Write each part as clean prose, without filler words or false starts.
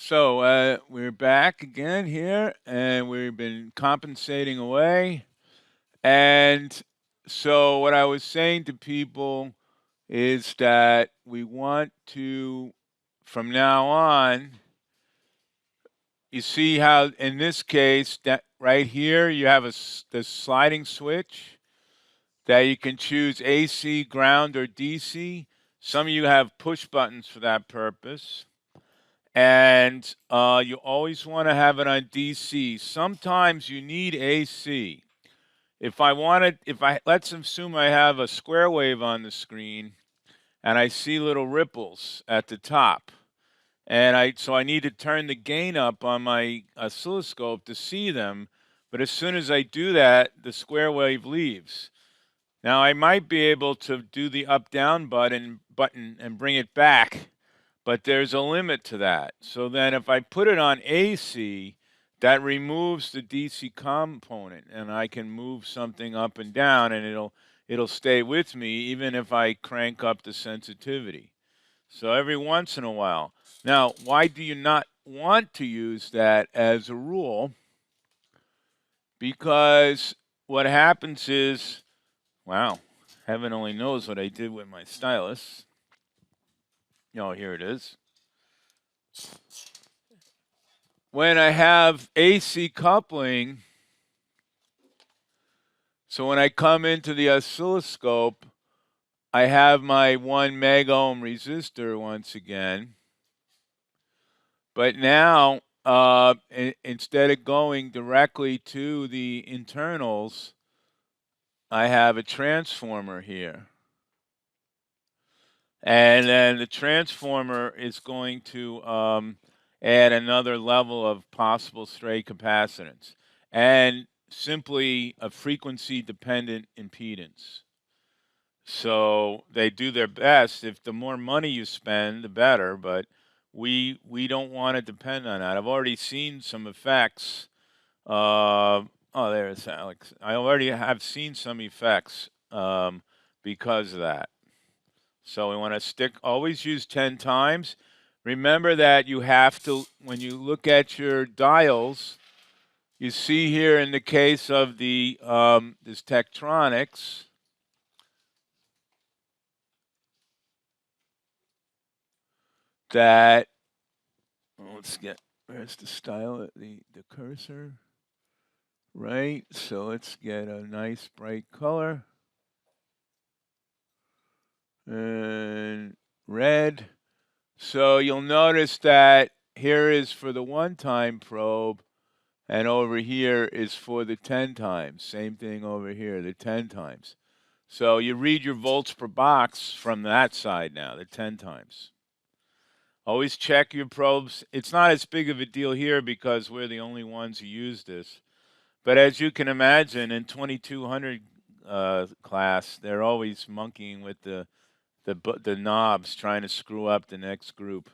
So we're back again here, and we've been compensating away. And so what I was saying to people is that we want to, from now on, you see how in this case that right here you have the sliding switch that you can choose AC, ground, or DC. Some of you have push buttons for that purpose. And you always want to have it on DC. Sometimes you need AC. Let's assume I have a square wave on the screen and I see little ripples at the top. So I need to turn the gain up on my oscilloscope to see them. But as soon as I do that, the square wave leaves. Now I might be able to do the up down button and bring it back, but there's a limit to that. So then if I put it on AC, that removes the DC component, and I can move something up and down, and it'll stay with me even if I crank up the sensitivity. So every once in a while. Now, why do you not want to use that as a rule? Because what happens is, wow, heaven only knows what I did with my stylus. Oh, here it is. When I have AC coupling, so when I come into the oscilloscope, I have my 1 mega ohm resistor once again. But now, instead of going directly to the internals, I have a transformer here. And then the transformer is going to add another level of possible stray capacitance and simply a frequency-dependent impedance. So they do their best. If the more money you spend, the better. But we don't want to depend on that. I've already seen some effects. Oh, there's Alex. I already have seen some effects because of that. So we want to always use 10 times. Remember that you have to, when you look at your dials, you see here in the case of the this Tektronix, that, let's get, where's the style, the cursor, right? So let's get a nice bright color. And red. So you'll notice that here is for the 1-time probe, and over here is for the 10 times. Same thing over here, the 10 times. So you read your volts per box from that side now, the 10 times. Always check your probes. It's not as big of a deal here because we're the only ones who use this. But as you can imagine, in 2200 class, they're always monkeying with the knobs, trying to screw up the next group.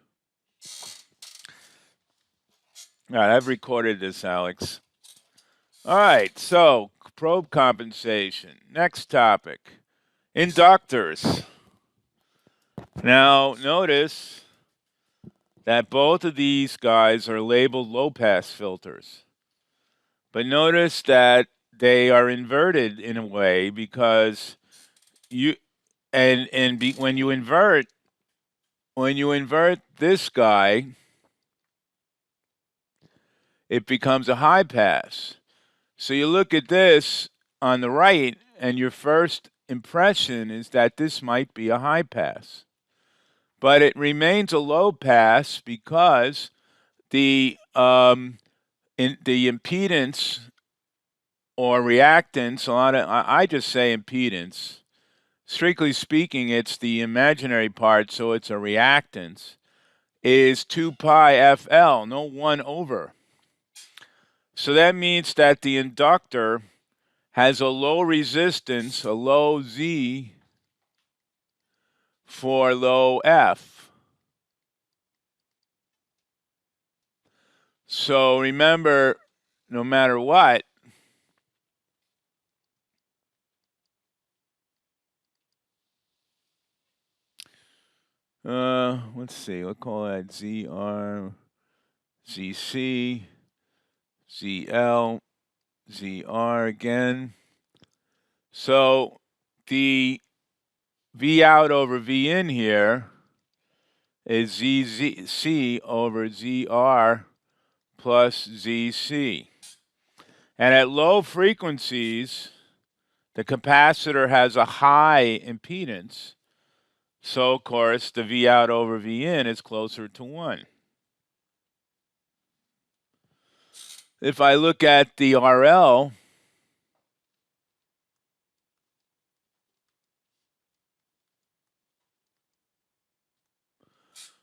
All right, I've recorded this, Alex. All right, so probe compensation. Next topic, inductors. Now, notice that both of these guys are labeled low-pass filters. But notice that they are inverted in a way because when you invert this guy, it becomes a high pass. So you look at this on the right, and your first impression is that this might be a high pass. But it remains a low pass because the impedance or reactance, I just say impedance. Strictly speaking, it's the imaginary part, so it's a reactance, is 2 pi FL, no 1 over. So that means that the inductor has a low resistance, a low Z, for low F. So remember, no matter what, let's see, we'll call that ZR. ZC, ZL, ZR again. So the V out over V in here is ZC over ZR plus ZC. And at low frequencies, the capacitor has a high impedance. So, of course, the V out over V in is closer to 1. If I look at the RL,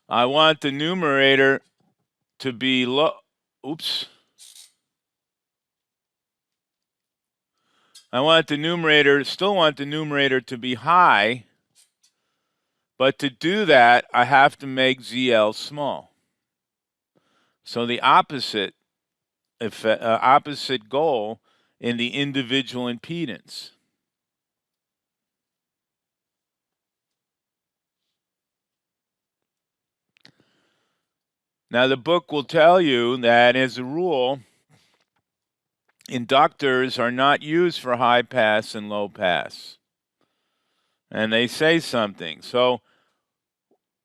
I want the numerator to be low. Oops. I want the numerator, still want the numerator to be high, but to do that, I have to make ZL small. So the opposite goal in the individual impedance. Now, the book will tell you that, as a rule, inductors are not used for high pass and low pass. And they say something. So,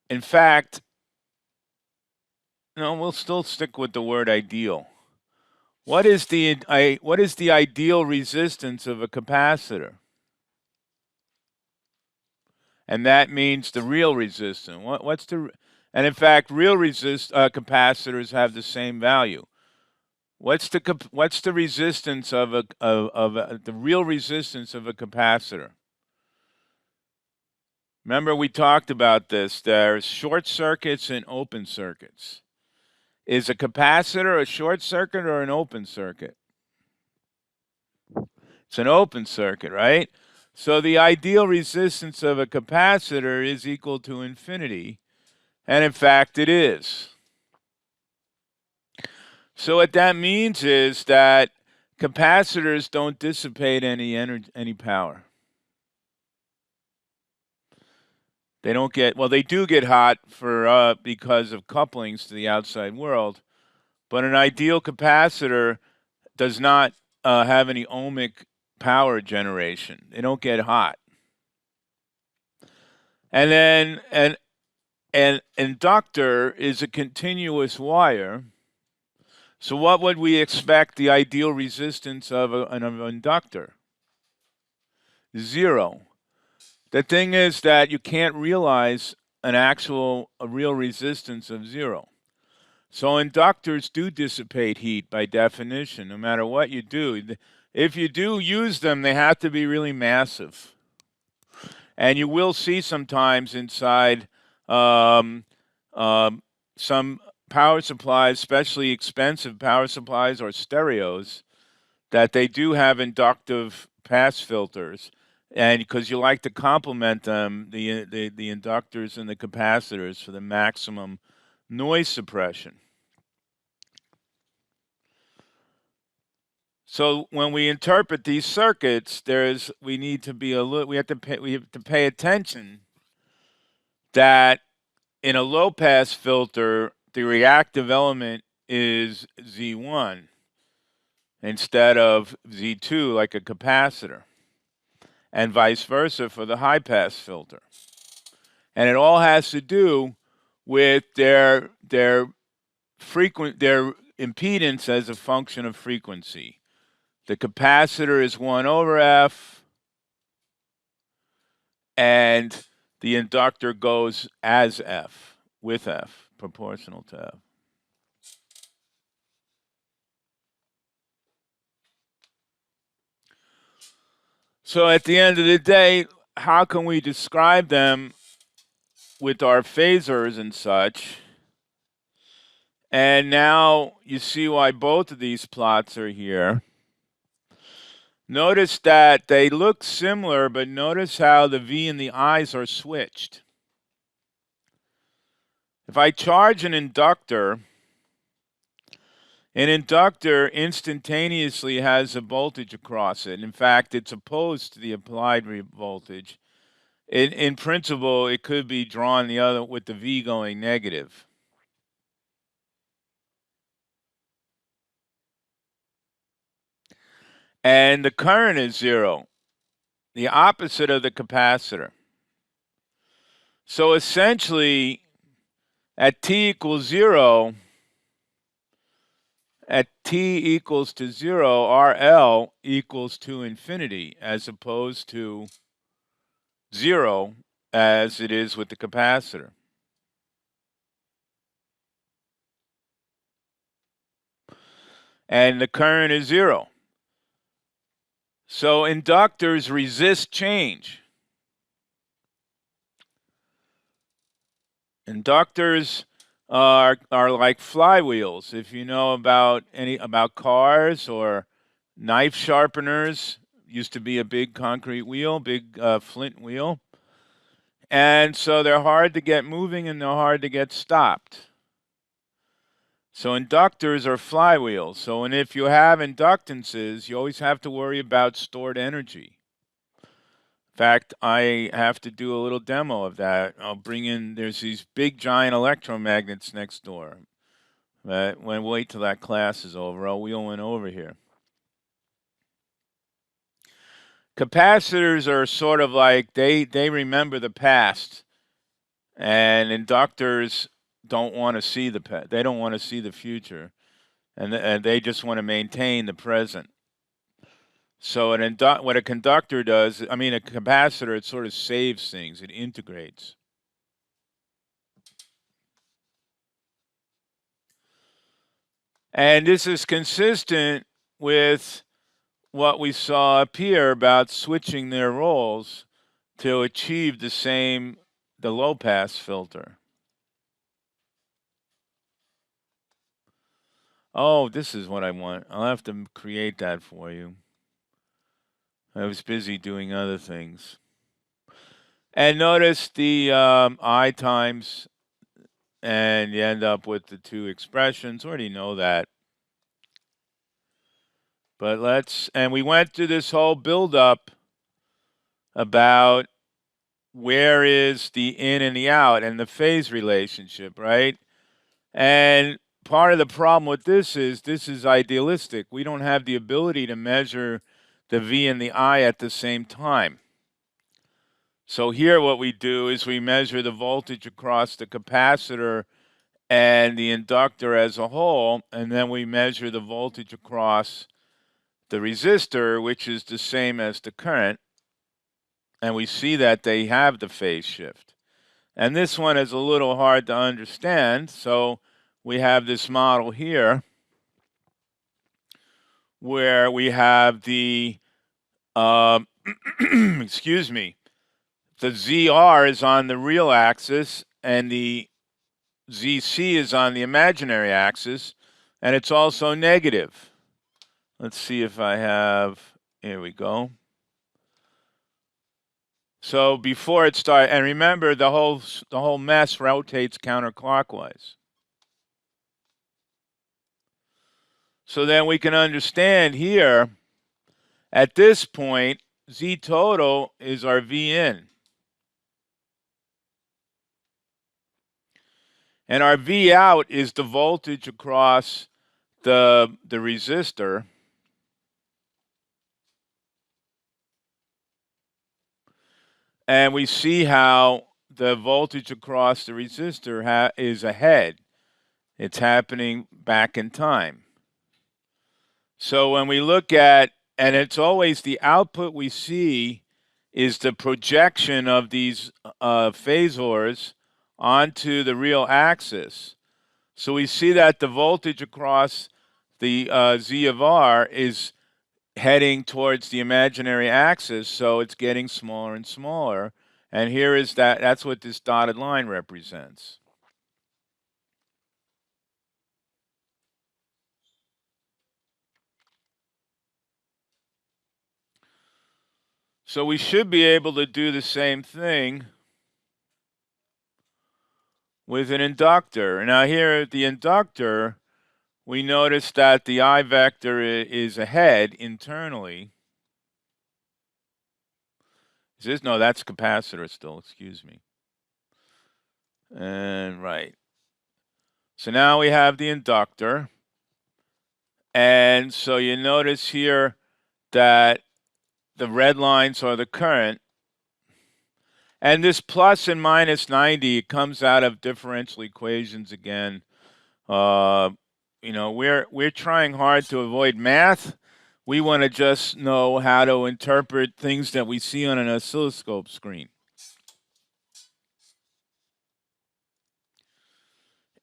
in fact, no, we'll still stick with the word ideal. What is the ideal resistance of a capacitor? And that means the real resistance. And in fact, real capacitors have the same value. What's the resistance of the real resistance of a capacitor? Remember, we talked about this. There's short circuits and open circuits. Is a capacitor a short circuit or an open circuit? It's an open circuit, right? So the ideal resistance of a capacitor is equal to infinity, and in fact it is. So what that means is that capacitors don't dissipate any power. They don't get, well, they do get hot because of couplings to the outside world, but an ideal capacitor does not have any ohmic power generation. They don't get hot. And then an inductor is a continuous wire. So what would we expect the ideal resistance of an inductor? 0. The thing is that you can't realize a real resistance of 0. So inductors do dissipate heat by definition, no matter what you do. If you do use them, they have to be really massive. And you will see sometimes inside some power supplies, especially expensive power supplies or stereos, that they do have inductive pass filters. And because you like to complement them, the inductors and the capacitors for the maximum noise suppression. So when we interpret these circuits, we have to pay attention that in a low pass filter, the reactive element is Z1 instead of Z2 like a capacitor, and vice versa for the high pass filter. And it all has to do with their impedance as a function of frequency. The capacitor is 1 over F, and the inductor goes as F, with F, proportional to F. So at the end of the day, how can we describe them with our phasors and such? And now you see why both of these plots are here. Notice that they look similar, but notice how the V and the I's are switched. If I charge an inductor instantaneously has a voltage across it. In fact, it's opposed to the applied voltage. In principle, it could be drawn the other with the V going negative. And the current is 0, the opposite of the capacitor. So essentially, at t equals 0, at t equals to 0, RL equals to infinity, as opposed to 0 as it is with the capacitor. And the current is 0. So inductors resist change. Inductors are like flywheels. If you know about cars or knife sharpeners, used to be a big concrete wheel, big flint wheel. And so they're hard to get moving and they're hard to get stopped. So inductors are flywheels. So and if you have inductances, you always have to worry about stored energy. In fact, I have to do a little demo of that. I'll bring in, there's these big giant electromagnets next door. Wait till that class is over. I'll wheel one over here. Capacitors are sort of like, they remember the past, and inductors don't want to see the past. They don't want to see the future, and they just want to maintain the present. So what a conductor does, I mean, a capacitor, it sort of saves things. It integrates. And this is consistent with what we saw up here about switching their roles to achieve the low pass filter. Oh, this is what I want. I'll have to create that for you. I was busy doing other things. And notice the I times, and you end up with the two expressions. Already know that. But and we went through this whole build-up about where is the in and the out and the phase relationship, right? And part of the problem with this is idealistic. We don't have the ability to measure the V and the I at the same time. So here what we do is we measure the voltage across the capacitor and the inductor as a whole, and then we measure the voltage across the resistor, which is the same as the current, and we see that they have the phase shift. And this one is a little hard to understand, so we have this model here where we have the, excuse me, the ZR is on the real axis and the ZC is on the imaginary axis, and it's also negative. Let's see if I have, here we go. So before it starts, and remember the whole mess rotates counterclockwise. So then we can understand here, at this point, Z total is our V in. And our V out is the voltage across the resistor. And we see how the voltage across the resistor is ahead. It's happening back in time. So when we look at, and it's always the output we see is the projection of these phasors onto the real axis. So we see that the voltage across the Z of R is heading towards the imaginary axis, so it's getting smaller and smaller. And here is that's what this dotted line represents. So we should be able to do the same thing with an inductor. Now here at the inductor, we notice that the I vector is ahead internally. No, that's capacitor still, excuse me. And right. So now we have the inductor. And so you notice here, that the red lines are the current. And this plus and minus 90 comes out of differential equations again. We're trying hard to avoid math. We want to just know how to interpret things that we see on an oscilloscope screen.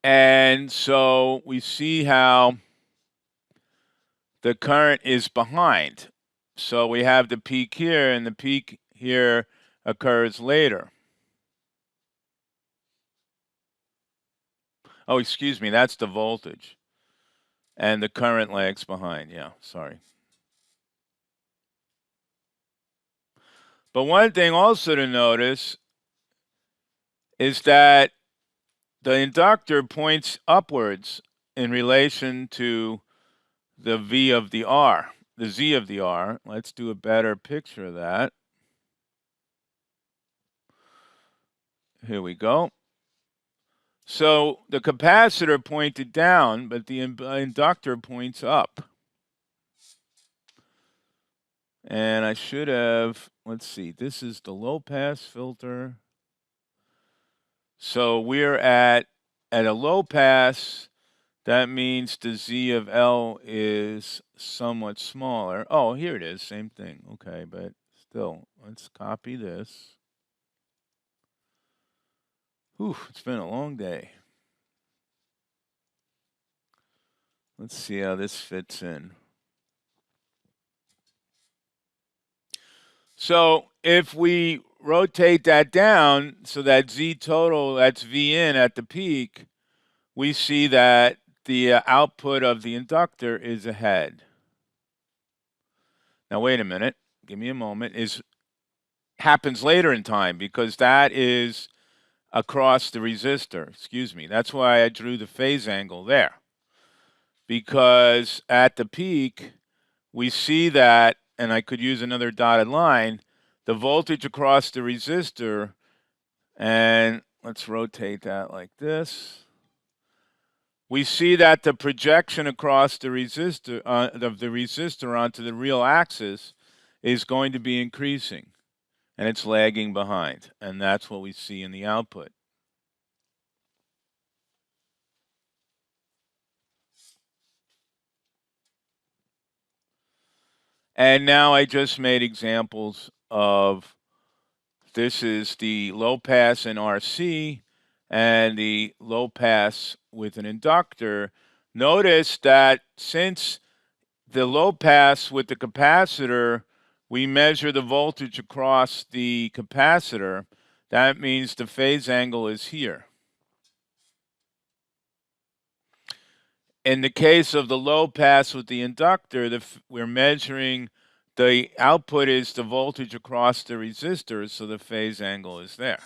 And so we see how the current is behind. So we have the peak here, and the peak here occurs later. Oh, excuse me, that's the voltage. And the current lags behind. Yeah, sorry. But one thing also to notice is that the inductor points upwards in relation to the V of the R, the Z of the R. Let's do a better picture of that. Here we go. So the capacitor pointed down, but the inductor points up. And I should have, let's see, this is the low pass filter. So we're at a low pass. That means the Z of L is somewhat smaller. Oh, here it is, same thing. Okay, but still, let's copy this. Whew, it's been a long day. Let's see how this fits in. So if we rotate that down, so that Z total, that's V in at the peak, we see that the output of the inductor is ahead. Now wait a minute, give me a moment. Happens later in time because that is across the resistor. Excuse me. That's why I drew the phase angle there. Because at the peak, we see that, and I could use another dotted line, the voltage across the resistor, and let's rotate that like this. We see that the projection across the resistor of the resistor onto the real axis is going to be increasing, and it's lagging behind, and that's what we see in the output. And now I just made examples of, this is the low pass in RC and the low pass with an inductor. Notice that since the low pass with the capacitor, we measure the voltage across the capacitor. That means the phase angle is here. In the case of the low pass with the inductor, we're measuring the output is the voltage across the resistor, so the phase angle is there.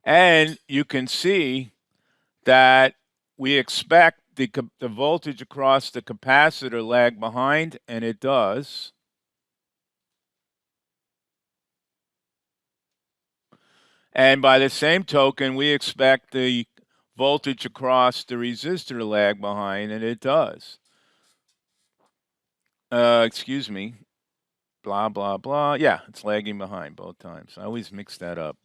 And you can see that we expect the voltage across the capacitor lag behind, and it does. And by the same token, we expect the voltage across the resistor lag behind, and it does. Excuse me. Blah, blah, blah. Yeah, it's lagging behind both times. I always mix that up.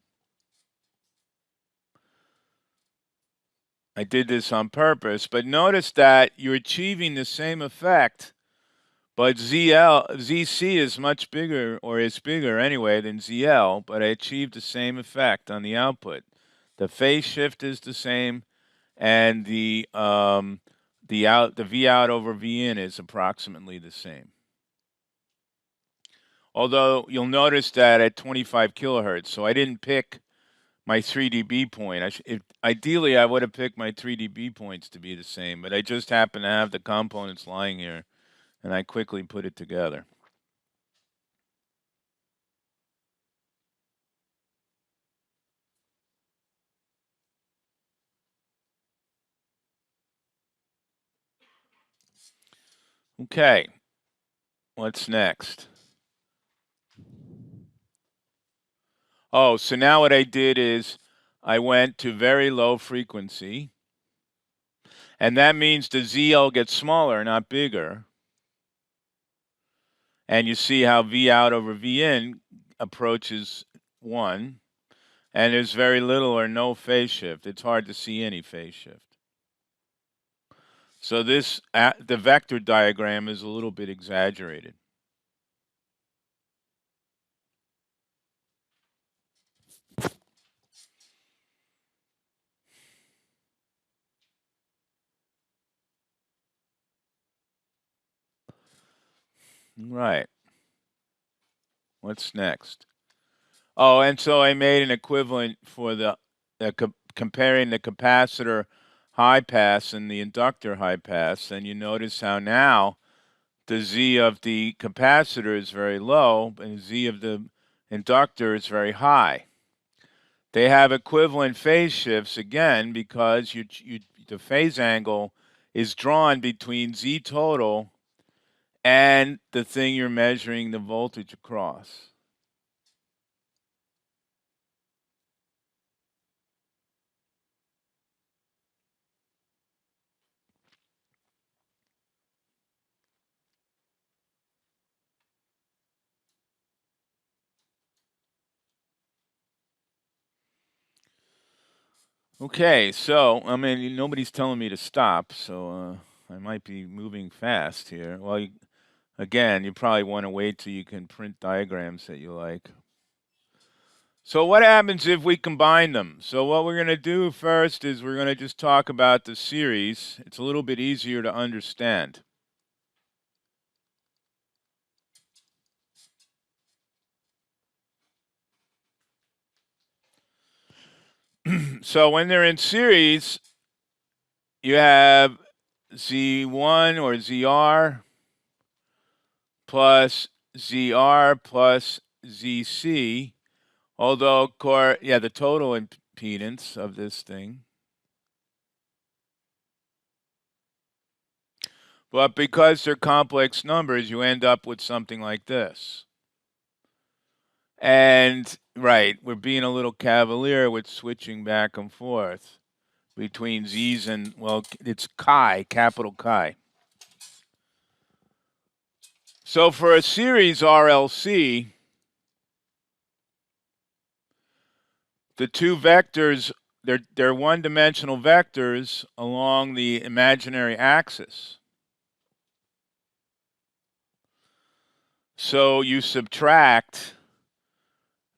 I did this on purpose, but notice that you're achieving the same effect, but ZC is much bigger, or is bigger anyway, than ZL, but I achieved the same effect on the output. The phase shift is the same, and the V out over V in is approximately the same. Although you'll notice that at 25 kilohertz, so I didn't pick my 3 dB point. Ideally, I would have picked my 3 dB points to be the same, but I just happen to have the components lying here, and I quickly put it together. Okay, what's next? Oh, so now what I did is I went to very low frequency, and that means the ZL gets smaller, not bigger. And you see how V out over V in approaches 1, and there's very little or no phase shift. It's hard to see any phase shift. So the vector diagram is a little bit exaggerated. Right. What's next? Oh, and so I made an equivalent for comparing the capacitor high pass and the inductor high pass, and you notice how now the Z of the capacitor is very low and Z of the inductor is very high. They have equivalent phase shifts again because the phase angle is drawn between Z total and the thing you're measuring the voltage across. Okay, so I mean nobody's telling me to stop, so I might be moving fast here. Well, again, you probably want to wait till you can print diagrams that you like. So what happens if we combine them? So what we're going to do first is we're going to just talk about the series. It's a little bit easier to understand. So when they're in series, you have Z1 or ZR plus ZR plus ZC, although, the total impedance of this thing. But because they're complex numbers, you end up with something like this. And, right, we're being a little cavalier with switching back and forth between Z's and, well, it's chi, capital chi. So for a series RLC, the two vectors, they're one-dimensional vectors along the imaginary axis. So you subtract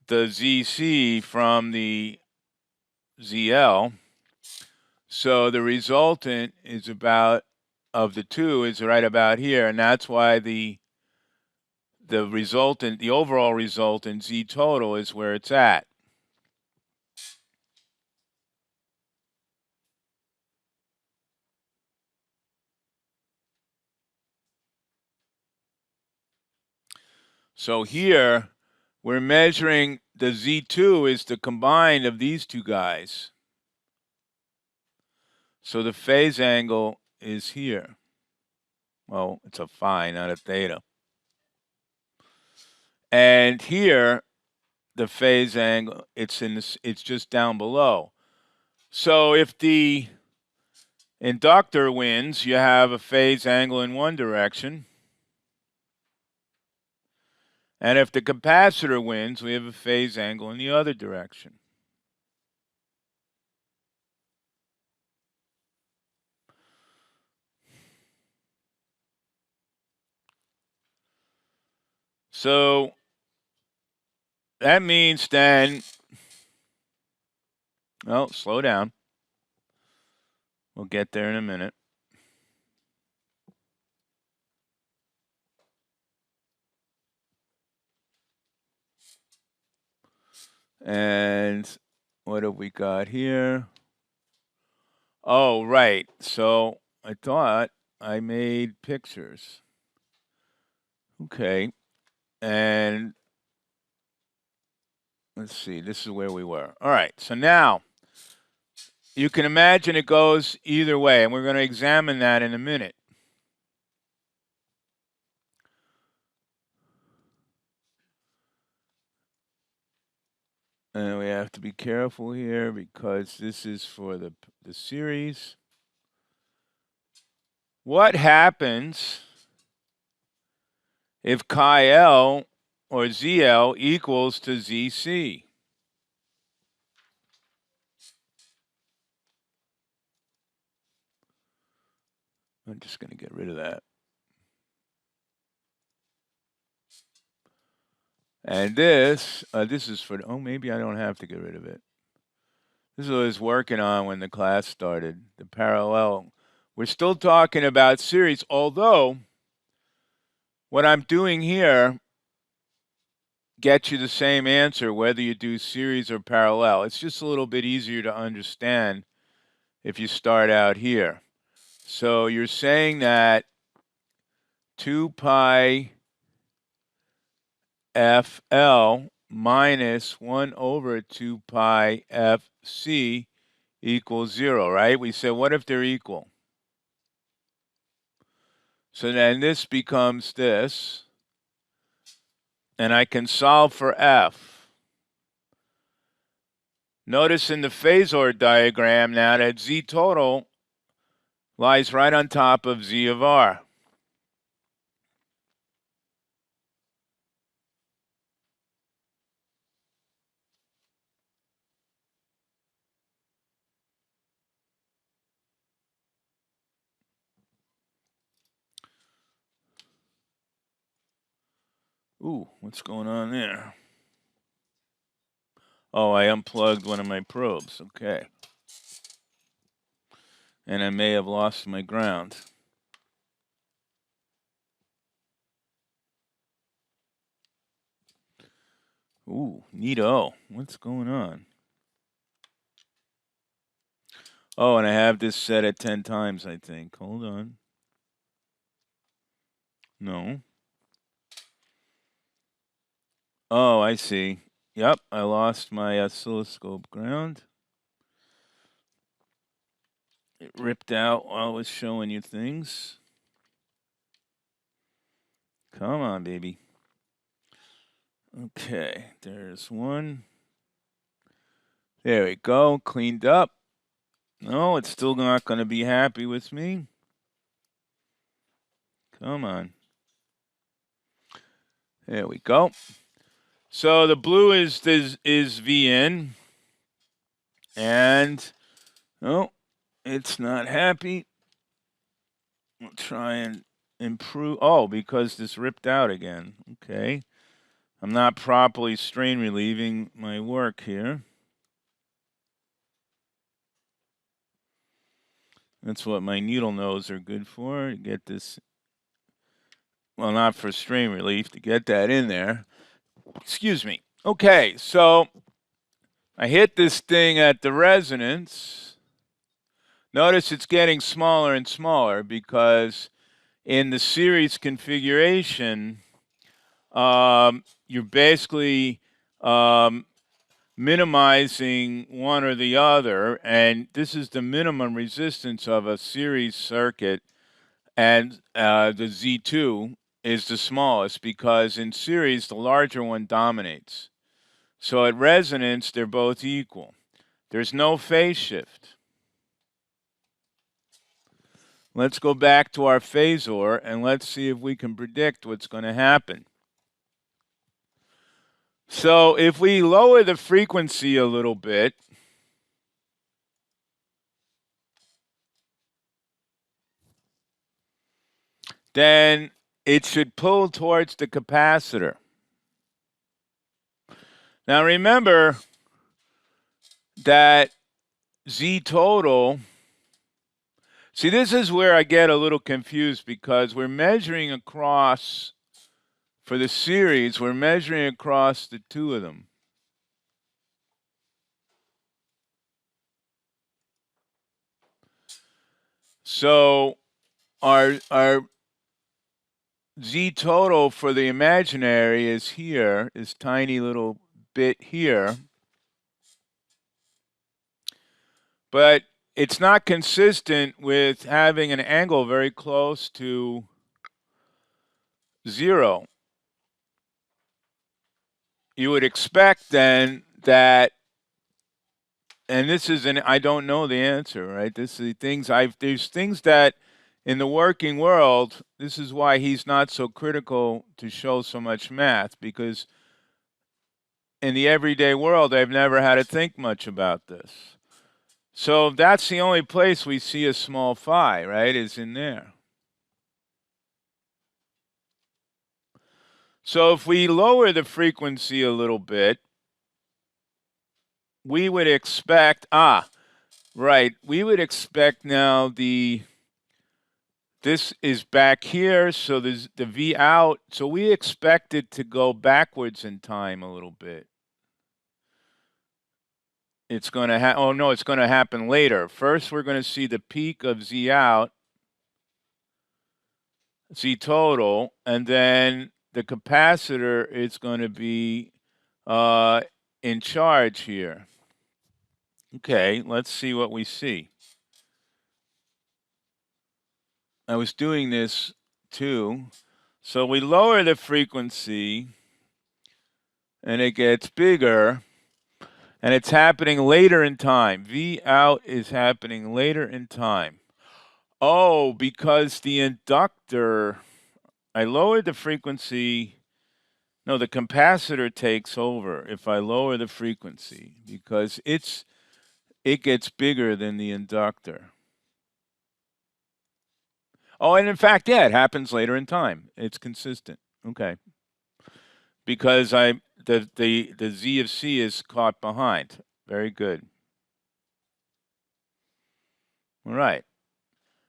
the ZC from the ZL. So the resultant is of the two is right about here, and that's why the overall resultant Z total is where it's at. So here we're measuring the Z2 is the combined of these two guys. So the phase angle is here. Well, it's a phi, not a theta. And here, the phase angle, it's just down below. So if the inductor wins, you have a phase angle in one direction. And if the capacitor wins, we have a phase angle in the other direction. So that means then, well, slow down. We'll get there in a minute. And what have we got here? Oh, right. So I thought I made pictures. Okay. And let's see, this is where we were. All right. So now you can imagine it goes either way, and we're going to examine that in a minute. And we have to be careful here because this is for the series. What happens if chi L or ZL equals to ZC. I'm just going to get rid of that. And this is for, oh, maybe I don't have to get rid of it. This is what I was working on when the class started, the parallel. We're still talking about series, although what I'm doing here gets you the same answer whether you do series or parallel. It's just a little bit easier to understand if you start out here. So you're saying that 2 pi FL minus 1 over 2 pi FC equals 0, right? We said, what if they're equal? So then this becomes this, and I can solve for F. Notice in the phasor diagram now that Z total lies right on top of Z of R. Ooh, what's going on there? Oh, I unplugged one of my probes. Okay. And I may have lost my ground. Ooh, neato. What's going on? Oh, and I have this set at 10 times, I think. Hold on. No. Oh, I see. Yep, I lost my oscilloscope ground. It ripped out while I was showing you things. Come on, baby. Okay, there's one. There we go, cleaned up. No, it's still not going to be happy with me. Come on. There we go. So the blue is VN. And, oh, it's not happy. We'll try and improve. Oh, because this ripped out again. Okay. I'm not properly strain relieving my work here. That's what my needle nose are good for. To get this, well, not for strain relief, to get that in there. Excuse me. Okay, so I hit this thing at the resonance. Notice it's getting smaller and smaller because in the series configuration, you're basically minimizing one or the other, and this is the minimum resistance of a series circuit, and the Z2 is the smallest because in series, the larger one dominates. So at resonance, they're both equal. There's no phase shift. Let's go back to our phasor, and let's see if we can predict what's going to happen. So if we lower the frequency a little bit, then it should pull towards the capacitor. Now remember that Z total, see, this is where I get a little confused because we're measuring across, for the series, we're measuring across the two of them. So our Z total for the imaginary is here, this tiny little bit here. But it's not consistent with having an angle very close to 0. You would expect then that, and this is an, I don't know the answer, right? This is the things there's things that in the working world, this is why he's not so critical to show so much math, because in the everyday world, I've never had to think much about this. So that's the only place we see a small phi, right, is in there. So if we lower the frequency a little bit, we would expect, we would expect now this is back here, so there's the V out, so we expect it to go backwards in time a little bit. It's going to it's going to happen later. First, we're going to see the peak of Z out, Z total, and then the capacitor is going to be in charge here. Okay, let's see what we see. I was doing this too. So we lower the frequency and it gets bigger, and it's happening later in time. V out is happening later in time. Oh, because the inductor, I lowered the frequency. No, the capacitor takes over if I lower the frequency, because it gets bigger than the inductor. Oh, and in fact, yeah, it happens later in time. It's consistent. Okay. Because the Z of C is caught behind. Very good. All right.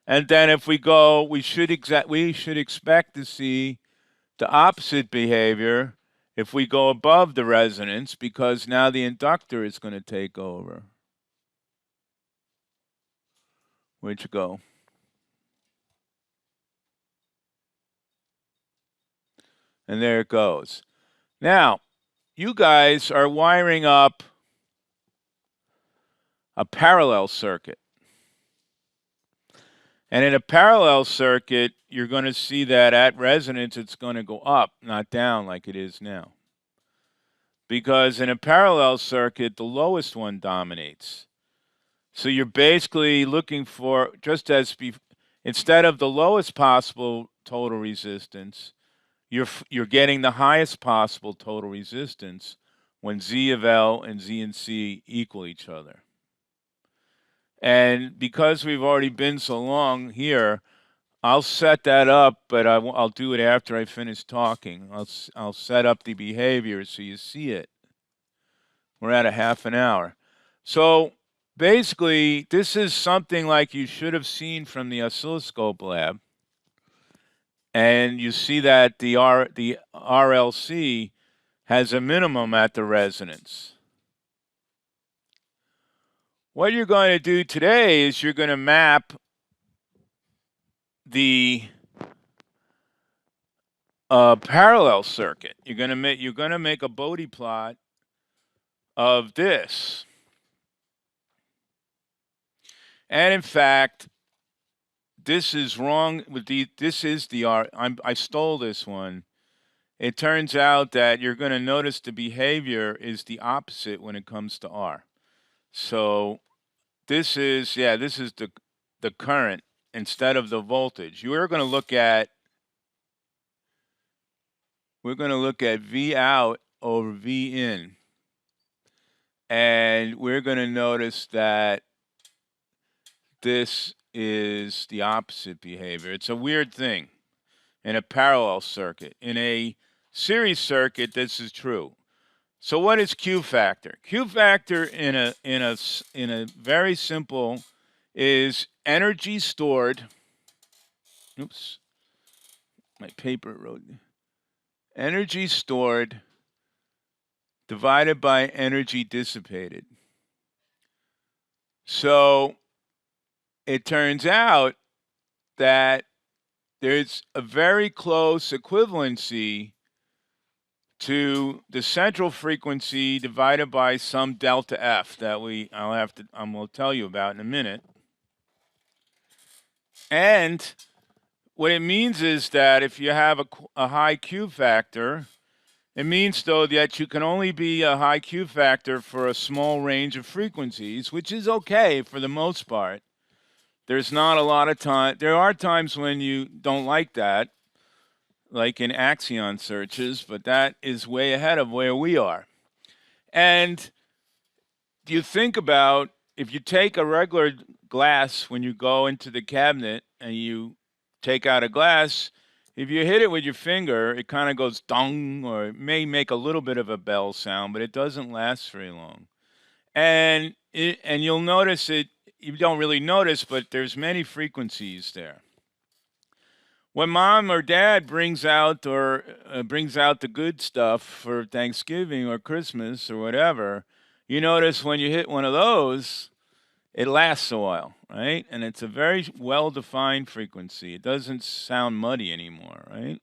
And then if we go, we should expect to see the opposite behavior if we go above the resonance, because now the inductor is going to take over. Where'd you go? And there it goes. Now, you guys are wiring up a parallel circuit. And in a parallel circuit, you're going to see that at resonance, it's going to go up, not down like it is now. Because in a parallel circuit, the lowest one dominates. So you're basically looking for, just as instead of the lowest possible total resistance, you're getting the highest possible total resistance when Z of L and Z and C equal each other. And because we've already been so long here, I'll set that up, but I'll do it after I finish talking. I'll set up the behavior so you see it. We're at a half an hour. So basically, this is something like you should have seen from the oscilloscope lab. And you see that the RLC has a minimum at the resonance. What you're going to do today is you're going to map the parallel circuit. You're going to make a Bode plot of this. And in fact, this is wrong with this is the R. I stole this one. It turns out that you're going to notice the behavior is the opposite when it comes to R. So this is the current instead of the voltage. We're going to look at V out over V in. And we're going to notice that this is the opposite behavior. It's a weird thing in a parallel circuit. In a series circuit, this is true. So what is Q factor? Q factor in a very simple is energy stored. Oops, my paper wrote. Energy stored divided by energy dissipated. So it turns out that there's a very close equivalency to the central frequency divided by some delta F that I'm going to tell you about in a minute. And what it means is that if you have a high Q factor, it means, though, that you can only be a high Q factor for a small range of frequencies, which is okay for the most part, There's not a lot of time. There are times when you don't like that, like in axion searches, but that is way ahead of where we are. And you think about if you take a regular glass when you go into the cabinet and you take out a glass, if you hit it with your finger, it kind of goes dong, or it may make a little bit of a bell sound, but it doesn't last very long. And you'll notice it. You don't really notice, but there's many frequencies there. When mom or dad brings out the good stuff for Thanksgiving or Christmas or whatever, you notice when you hit one of those, it lasts a while, right? And it's a very well-defined frequency. It doesn't sound muddy anymore, right?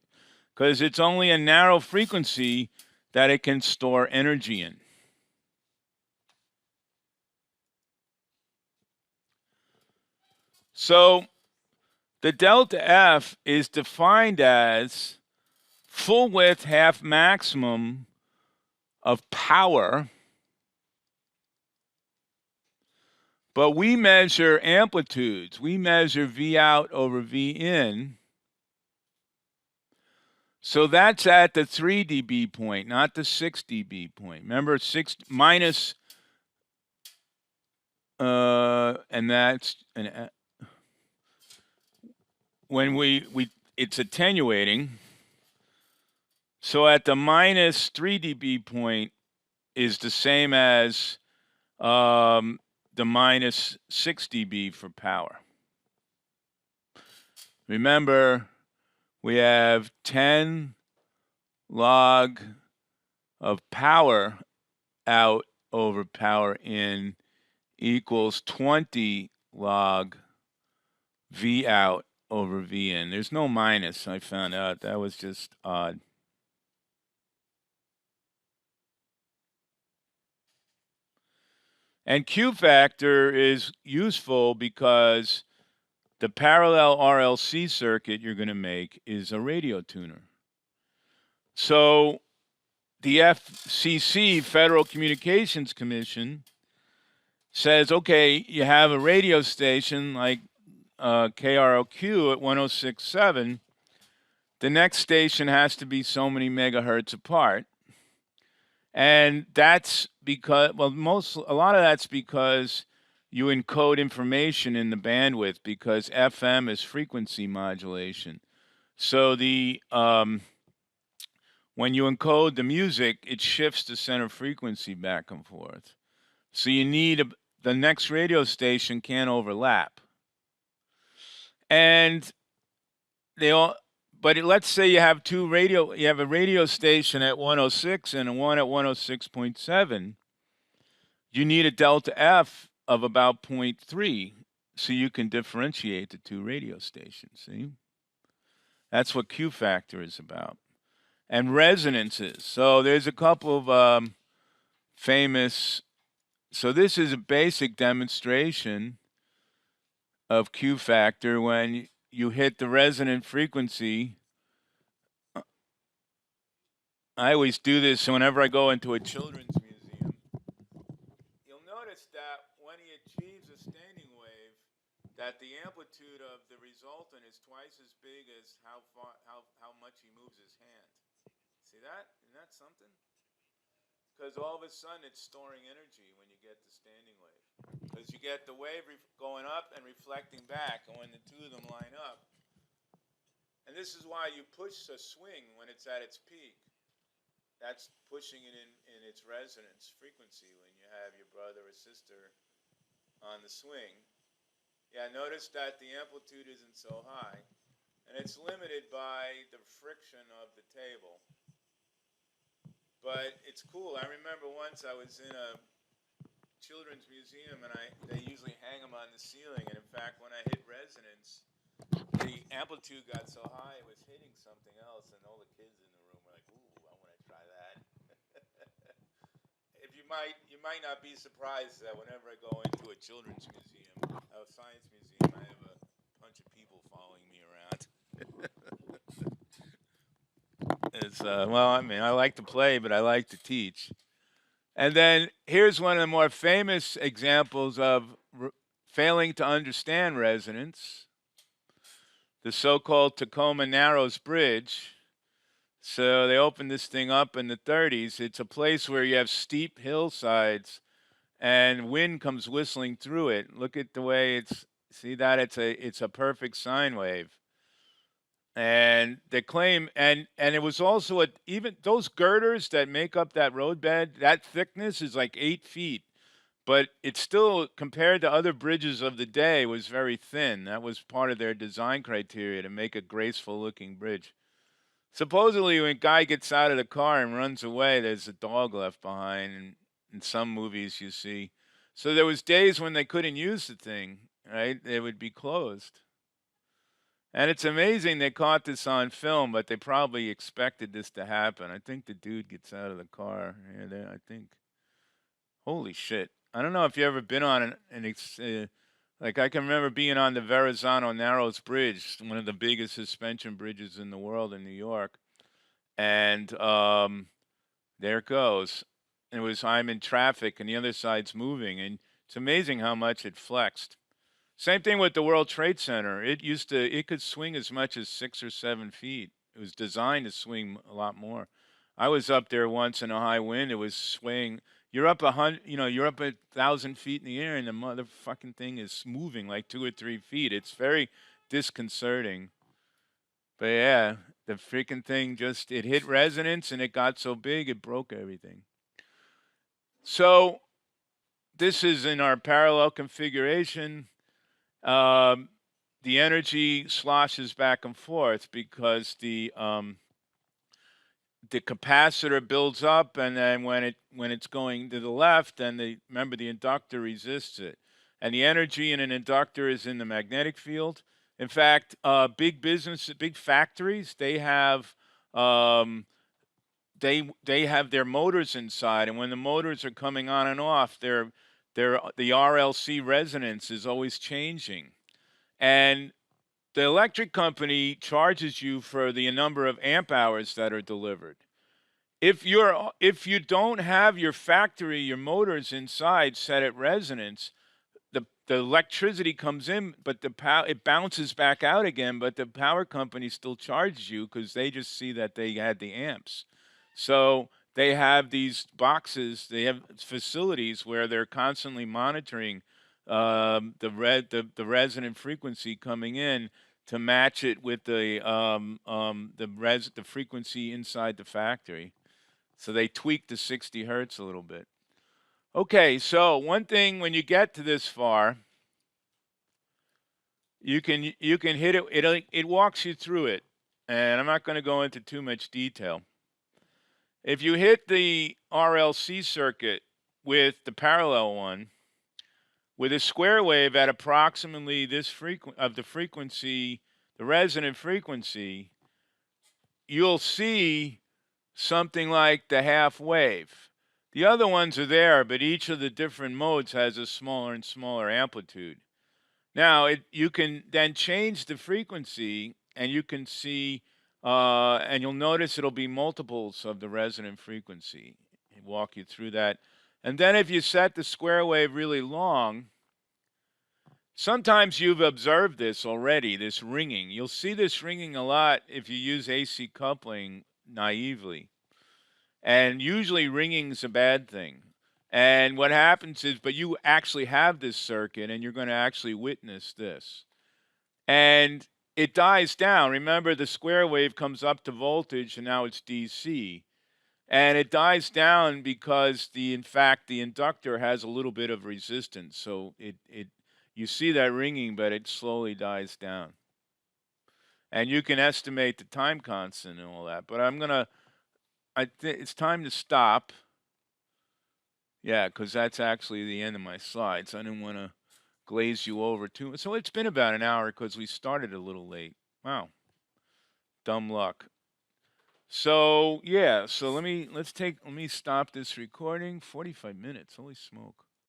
Because it's only a narrow frequency that it can store energy in. So the delta F is defined as full width half maximum of power, but we measure amplitudes. We measure V out over V in. So that's at the 3 dB point, not the 6 dB point. Remember, 6 minus, and that's when it's attenuating. So at the minus 3 dB point is the same as the minus 6 dB for power. Remember, we have 10 log of power out over power in equals 20 log V out over V in. There's no minus, I found out. That was just odd. And Q factor is useful because the parallel RLC circuit you're going to make is a radio tuner. So the FCC, Federal Communications Commission, says, okay, you have a radio station like KROQ at 106.7. The next station has to be so many megahertz apart. And that's because, well, a lot of that's because you encode information in the bandwidth, because FM is frequency modulation. So when you encode the music, it shifts the center frequency back and forth. So you need the next radio station can't overlap. And but let's say you have you have a radio station at 106 and one at 106.7. You need a delta F of about 0.3 so you can differentiate the two radio stations, see? That's what Q factor is about. And resonances. So there's a couple of famous, so this is a basic demonstration of Q factor when you hit the resonant frequency. I always do this whenever I go into a children's museum. You'll notice that when he achieves a standing wave, that the amplitude of the resultant is twice as big as how much he moves his hand. See that? Isn't that something? Because all of a sudden it's storing energy when you get the standing wave. Because you get the wave going up and reflecting back, and when the two of them line up. And this is why you push a swing when it's at its peak. That's pushing it in its resonance frequency when you have your brother or sister on the swing. Yeah, notice that the amplitude isn't so high, and it's limited by the friction of the table. But it's cool. I remember once I was in a children's museum, and they usually hang them on the ceiling, and in fact, when I hit resonance, the amplitude got so high it was hitting something else, and all the kids in the room were like, ooh, I want to try that. You might not be surprised that whenever I go into a children's museum, a science museum, I have a bunch of people following me around. It's well, I mean, I like to play, but I like to teach. And then here's one of the more famous examples of failing to understand resonance, the so-called Tacoma Narrows Bridge. So they opened this thing up in the 30s. It's a place where you have steep hillsides and wind comes whistling through it. Look at the way see that it's a perfect sine wave. And they claim and it was also even those girders that make up that roadbed, that thickness is like 8 feet. But it's still, compared to other bridges of the day, was very thin. That was part of their design criteria to make a graceful looking bridge. Supposedly, when a guy gets out of the car and runs away, there's a dog left behind. And in some movies, you see. So there was days when they couldn't use the thing, right? They would be closed. And it's amazing they caught this on film, but they probably expected this to happen. I think the dude gets out of the car. Yeah, I think. Holy shit. I don't know if you've ever been on like I can remember being on the Verrazano Narrows Bridge, one of the biggest suspension bridges in the world in New York. And there it goes. I'm in traffic and the other side's moving. And it's amazing how much it flexed. Same thing with the World Trade Center. It could swing as much as 6 or 7 feet. It was designed to swing a lot more. I was up there once in a high wind. It was swaying. You're up 100, you're up 1,000 feet in the air, and the motherfucking thing is moving like 2 or 3 feet. It's very disconcerting. But yeah, the freaking thing it hit resonance, and it got so big it broke everything. So this is in our parallel configuration. The energy sloshes back and forth because the capacitor builds up, and then when it's going to the left, then remember the inductor resists it, and the energy in an inductor is in the magnetic field. In fact, big factories, they have they have their motors inside, and when the motors are coming on and off, the RLC resonance is always changing. And the electric company charges you for the number of amp hours that are delivered. If you don't have your motors inside set at resonance, the electricity comes in, but it bounces back out again. But the power company still charges you because they just see that they had the amps. So they have these boxes. They have facilities where they're constantly monitoring the resonant frequency coming in to match it with the frequency inside the factory. So they tweak the 60 hertz a little bit. Okay, so one thing when you get to this far, you can hit it. It walks you through it, and I'm not going to go into too much detail. If you hit the RLC circuit with the parallel one, with a square wave at approximately this frequency, the resonant frequency, you'll see something like the half wave. The other ones are there, but each of the different modes has a smaller and smaller amplitude. Now, you can then change the frequency, and you can see, and you'll notice it'll be multiples of the resonant frequency. I'll walk you through that. And then if you set the square wave really long, sometimes you've observed this already, this ringing. You'll see this ringing a lot if you use AC coupling naively. And usually ringing's a bad thing. And what happens is, but you actually have this circuit and you're going to actually witness this. And it dies down. Remember, the square wave comes up to voltage and now it's DC. And it dies down because in fact, the inductor has a little bit of resistance. So you see that ringing, but it slowly dies down. And you can estimate the time constant and all that. But it's time to stop. Yeah, because that's actually the end of my slides. I didn't want to glaze you over too much. So it's been about an hour because we started a little late. Wow. Dumb luck. So yeah, so let me stop this recording. 45 minutes. Holy smoke.